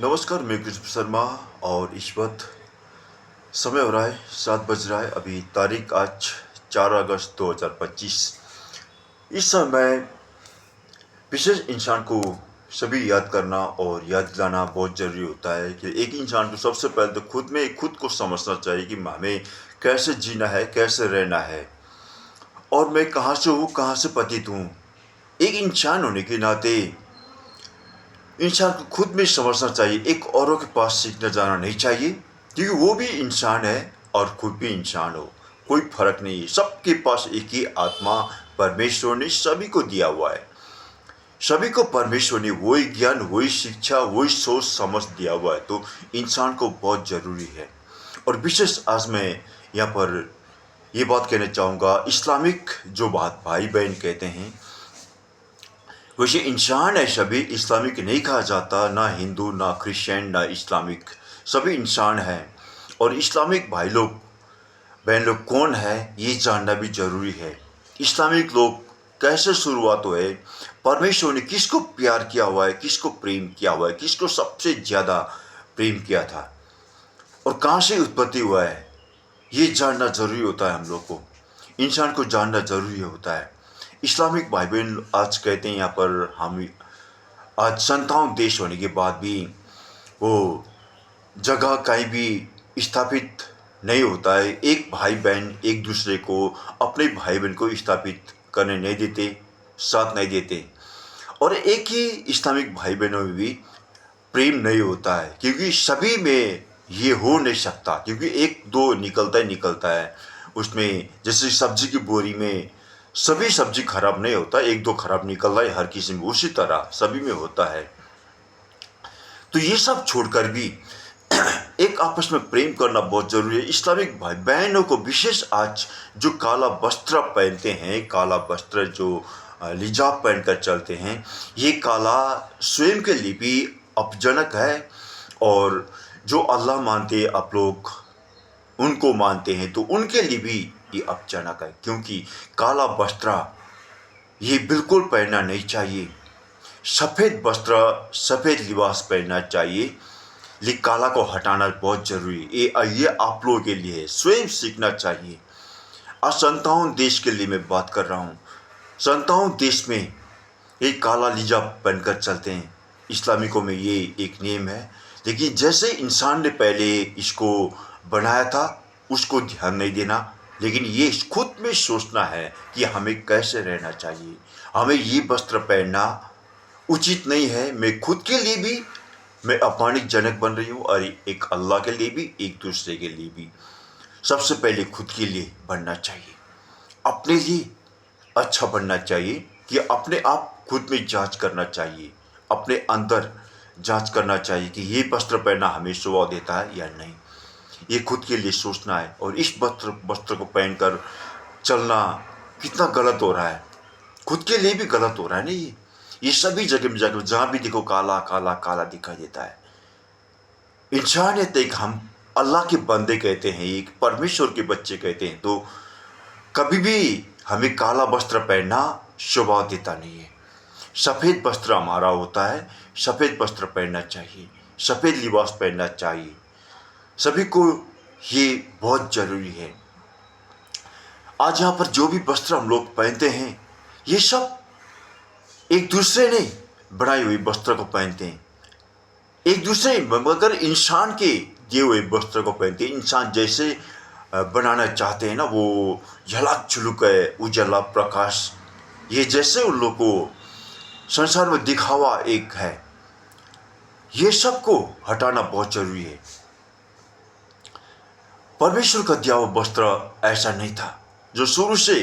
नमस्कार, मैं कृष्ण शर्मा। और इस वक्त समय हो रहा है 7 बज रहा है। अभी तारीख आज 4 अगस्त 2025। इस समय विशेष इंसान को सभी याद करना और याद दिलाना बहुत ज़रूरी होता है कि एक इंसान को सबसे पहले तो खुद को समझना चाहिए कि हमें कैसे जीना है, कैसे रहना है, और मैं कहाँ से हूँ, कहाँ से पतित हूँ। एक इंसान होने के नाते इंसान को खुद में समझना चाहिए, एक औरों के पास सीखने जाना नहीं चाहिए, क्योंकि वो भी इंसान है और खुद भी इंसान हो, कोई फर्क नहीं है। सबके पास एक ही आत्मा परमेश्वर ने सभी को दिया हुआ है। सभी को परमेश्वर ने वही ज्ञान, वही शिक्षा, वही सोच समझ दिया हुआ है। तो इंसान को बहुत ज़रूरी है। और विशेष आज मैं यहाँ पर ये बात कहना चाहूँगा, इस्लामिक जो बात भाई बहन कहते हैं, वैसे इंसान है सभी, इस्लामिक नहीं कहा जाता, ना हिंदू, ना क्रिश्चियन, ना इस्लामिक, सभी इंसान हैं। और इस्लामिक भाई लोग बहन लोग कौन है ये जानना भी जरूरी है। इस्लामिक लोग कैसे शुरुआत हुए, परमेश्वर ने किसको प्यार किया हुआ है, किसको प्रेम किया हुआ है, किसको सबसे ज़्यादा प्रेम किया था, और कहाँ से उत्पत्ति हुआ है, ये जानना जरूरी होता है। हम लोग को इंसान को जानना जरूरी होता है। इस्लामिक भाई बहन आज कहते हैं यहाँ पर, हम आज संतान देश होने के बाद भी वो जगह कहीं भी स्थापित नहीं होता है। एक भाई बहन एक दूसरे को, अपने भाई बहन को स्थापित करने नहीं देते, साथ नहीं देते। और एक ही इस्लामिक भाई बहनों में भी प्रेम नहीं होता है, क्योंकि सभी में ये हो नहीं सकता, क्योंकि एक दो निकलता है उसमें। जैसे सब्जी की बोरी में सभी सब्जी खराब नहीं होता, एक दो खराब निकल रहा है हर किसी में, उसी तरह सभी में होता है। तो ये सब छोड़कर भी एक आपस में प्रेम करना बहुत जरूरी है। इस्लामिक भाई बहनों को विशेष आज जो काला वस्त्र पहनते हैं, काला वस्त्र जो लिजाब पहनकर चलते हैं, ये काला स्वयं के लिए भी अपजनक है। और जो अल्लाह मानते आप लोग उनको मानते हैं, तो उनके लिए भी ये अपजनक है, क्योंकि काला वस्त्र ये बिल्कुल पहनना नहीं चाहिए। सफ़ेद वस्त्र, सफ़ेद लिबास पहनना चाहिए, लेकिन काला को हटाना बहुत जरूरी है। ये आप लोगों के लिए स्वयं सीखना चाहिए। आज संतान देश के लिए मैं बात कर रहा हूँ। संतान देश में एक काला लिजाब पहनकर चलते हैं। इस्लामिकों में ये एक नियम है, लेकिन जैसे इंसान ने पहले इसको बनाया था उसको ध्यान नहीं देना, लेकिन ये खुद में सोचना है कि हमें कैसे रहना चाहिए। हमें ये वस्त्र पहनना उचित नहीं है। मैं खुद के लिए भी मैं अपमानजनक बन रही हूँ, और एक अल्लाह के लिए भी, एक दूसरे के लिए भी। सबसे पहले खुद के लिए बनना चाहिए, अपने लिए अच्छा बनना चाहिए, कि अपने आप खुद में जांच करना चाहिए, अपने अंदर जांच करना चाहिए कि ये वस्त्र पहनना हमें शोभा देता है या नहीं। ये खुद के लिए सोचना है। और इस वस्त्र को पहनकर चलना कितना गलत हो रहा है, खुद के लिए भी गलत हो रहा है ना। ये सभी जगह में जाकर जहाँ भी देखो काला काला काला दिखाई देता है। इंसानियत एक, हम अल्लाह के बंदे कहते हैं, एक परमेश्वर के बच्चे कहते हैं, तो कभी भी हमें काला वस्त्र पहनना शोभा देता नहीं है। सफ़ेद वस्त्र हमारा होता है, सफ़ेद वस्त्र पहनना चाहिए, सफ़ेद लिबास पहनना चाहिए। सभी को ये बहुत ज़रूरी है। आज यहाँ पर जो भी वस्त्र हम लोग पहनते हैं, ये सब एक दूसरे ने बनाई हुई वस्त्र को पहनते हैं, एक दूसरे मगर इंसान के दिए हुए वस्त्र को पहनते हैं। इंसान जैसे बनाना चाहते हैं ना, वो झलक झुलक है, उजाला प्रकाश, ये जैसे उन लोग को संसार में दिखावा एक है, ये सब को हटाना बहुत जरूरी है। परमेश्वर का दिया हुआ वस्त्र ऐसा नहीं था जो शुरू से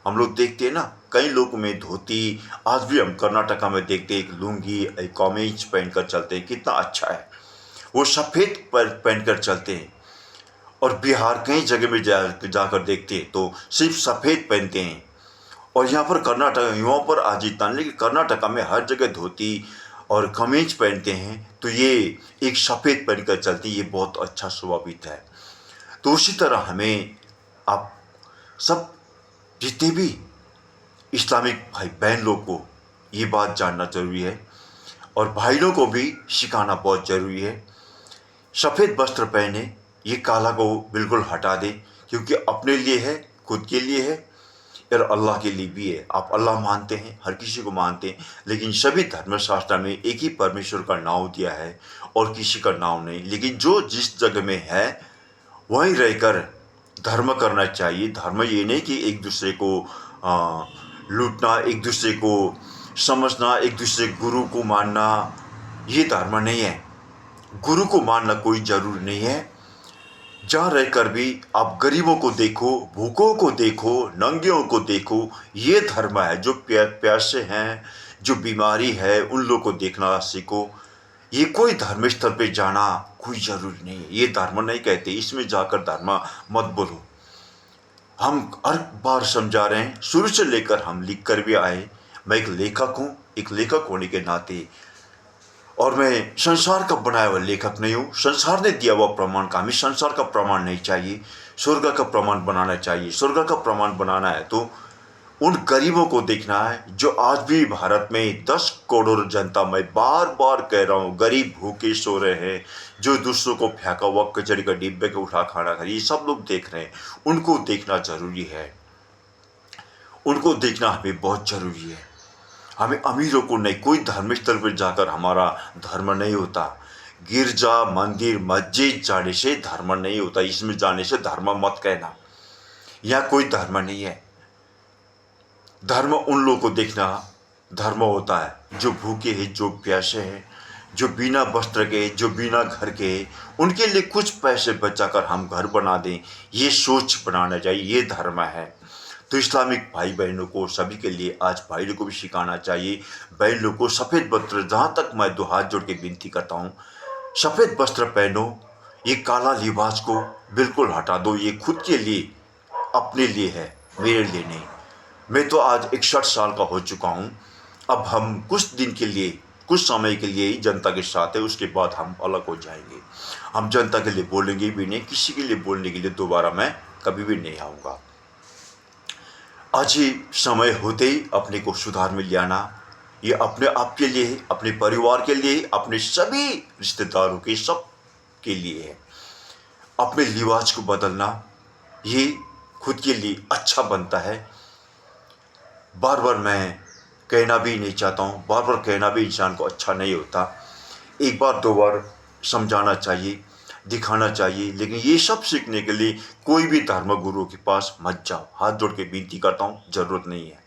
हम लोग देखते हैं ना। कई लोग में धोती, आज भी हम कर्नाटका में देखते हैं, एक लुंगी, एक कमीज पहनकर चलते हैं, कितना अच्छा है। वो सफ़ेद पहनकर चलते हैं। और बिहार कई जगह में जाकर देखते हैं तो सिर्फ सफ़ेद पहनते हैं। और यहाँ पर कर्नाटक, यहाँ पर आज इतना, लेकिन कर्नाटका में हर जगह धोती और कमीज पहनते हैं, तो ये एक सफ़ेद पहनकर चलती है, ये बहुत अच्छा स्वभावित है। तो उसी तरह हमें आप सब जितने भी इस्लामिक भाई बहन लोग को ये बात जानना जरूरी है। और भाइयों को भी सिखाना बहुत ज़रूरी है। सफ़ेद वस्त्र पहने, ये काला को बिल्कुल हटा दे, क्योंकि अपने लिए है, खुद के लिए है और अल्लाह के लिए भी है। आप अल्लाह मानते हैं, हर किसी को मानते हैं, लेकिन सभी धर्मशास्त्र में एक ही परमेश्वर का नाम दिया है और किसी का नाम नहीं। लेकिन जो जिस जगह में है वहीं रहकर धर्म करना चाहिए। धर्म ये नहीं कि एक दूसरे को लूटना, एक दूसरे को समझना, एक दूसरे गुरु को मानना, ये धर्म नहीं है। गुरु को मानना कोई ज़रूरी नहीं है। जहाँ रहकर भी आप गरीबों को देखो, भूखों को देखो, नंगियों को देखो, ये धर्म है। जो प्यासे हैं, जो बीमारी है, उन लोगों को देखना सीखो। ये कोई धर्म स्थल पे जाना कोई ज़रूरी नहीं है। ये धर्म नहीं कहते, इसमें जाकर धर्म मत बोलो। हम हर बार समझा रहे हैं, शुरू से लेकर हम लिख कर भी आए। मैं एक लेखक हूँ, एक लेखक होने के नाते, और मैं संसार का बनाया हुआ लेखक नहीं हूँ। संसार ने दिया हुआ प्रमाण का हमें संसार का प्रमाण नहीं चाहिए, स्वर्ग का प्रमाण बनाना चाहिए। स्वर्ग का प्रमाण बनाना है तो उन गरीबों को देखना है जो आज भी भारत में 10 करोड़ जनता, मैं बार बार कह रहा हूँ, गरीब भूखे सो रहे हैं, जो दूसरों को फेंका हुआ कचड़ी का डिब्बे को उठा खाना खा रहे, ये सब लोग देख रहे हैं। उनको देखना जरूरी है, उनको देखना हमें बहुत जरूरी है। हमें अमीरों को नहीं, कोई धार्मिक स्थल पर जाकर हमारा धर्म नहीं होता। गिरजा, मंदिर, मस्जिद जाने से धर्म नहीं होता। इसमें जाने से धर्म मत कहना, यहाँ कोई धर्म नहीं है। धर्म उन लोगों को देखना धर्म होता है जो भूखे हैं, जो प्यासे हैं, जो बिना वस्त्र के, जो बिना घर के। उनके लिए कुछ पैसे बचाकर हम घर बना दें, ये सोच बनाना चाहिए, ये धर्म है। तो इस्लामिक भाई बहनों को, सभी के लिए आज भाइयों को भी सिखाना चाहिए। बहन लोग को सफ़ेद वस्त्र, जहाँ तक मैं 2 हाथ जोड़ के विनती करता हूँ, सफ़ेद वस्त्र पहनो। ये काला लिबास को बिल्कुल हटा दो। ये खुद के लिए, अपने लिए है, मेरे लिए नहीं। मैं तो आज 61 साल का हो चुका हूँ। अब हम कुछ दिन के लिए, कुछ समय के लिए ही जनता के साथ है, उसके बाद हम अलग हो जाएंगे। हम जनता के लिए बोलेंगे भी नहीं, किसी के लिए बोलने के लिए दोबारा मैं कभी भी नहीं आऊँगा। आज ही समय होते ही अपने को सुधार में ले आना, ये अपने आप के लिए, अपने परिवार के लिए, अपने सभी रिश्तेदारों के, सब के लिए है। अपने लिबास को बदलना, ये खुद के लिए अच्छा बनता है। बार बार मैं कहना भी नहीं चाहता हूँ, बार बार कहना भी इंसान को अच्छा नहीं होता। एक बार 2 बार समझाना चाहिए, दिखाना चाहिए, लेकिन ये सब सीखने के लिए कोई भी धर्म गुरु के पास मत जाओ। हाथ जोड़ के विनती करता हूँ, ज़रूरत नहीं है।